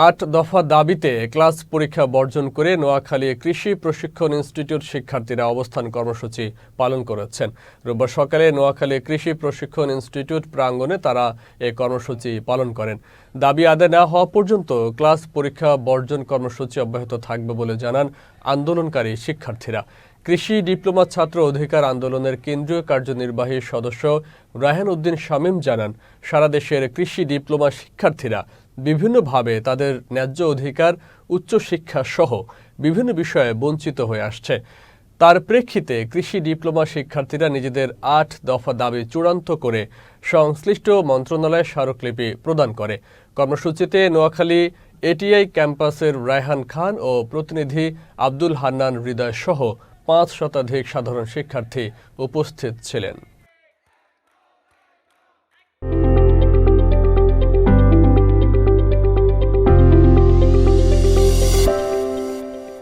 ৮ দফা দাবিতে ক্লাস পরীক্ষা বর্জন করে নোয়াখালী কৃষি প্রশিক্ষণ ইনস্টিটিউট শিক্ষার্থীরা অবস্থান কর্মসূচি পালন করেছেন। রোববার সকালে নোয়াখালী কৃষি প্রশিক্ষণ ইনস্টিটিউট প্রাঙ্গণে তারা এ কর্মসূচি পালন করেন। দাবি আদায় না হওয়া পর্যন্ত ক্লাস পরীক্ষা বর্জন কর্মসূচি অব্যাহত থাকবে বলে জানান আন্দোলনকারী শিক্ষার্থীরা। কৃষি ডিপ্লোমা ছাত্র অধিকার আন্দোলনের কেন্দ্রীয় কার্যনির্বাহী সদস্য রায়হান উদ্দিন শামীম জানান, সারা দেশের কৃষি ডিপ্লোমা শিক্ষার্থীরা বিভিন্নভাবে তাদের ন্যায্য অধিকার, উচ্চশিক্ষা সহ বিভিন্ন বিষয়ে বঞ্চিত হয়ে আসছে। তার প্রেক্ষিতে কৃষি ডিপ্লোমা শিক্ষার্থীরা নিজেদের ৮ দফা দাবি চূড়ান্ত করে সংশ্লিষ্ট মন্ত্রণালয়ে স্মারকলিপি প্রদান করে। কর্মসূচিতে নোয়াখালী এটিআই ক্যাম্পাসের রায়হান খান ও প্রতিনিধি আব্দুল হান্নান হৃদয় সহ ৫ শতাধিক সাধারণ শিক্ষার্থী উপস্থিত ছিলেন।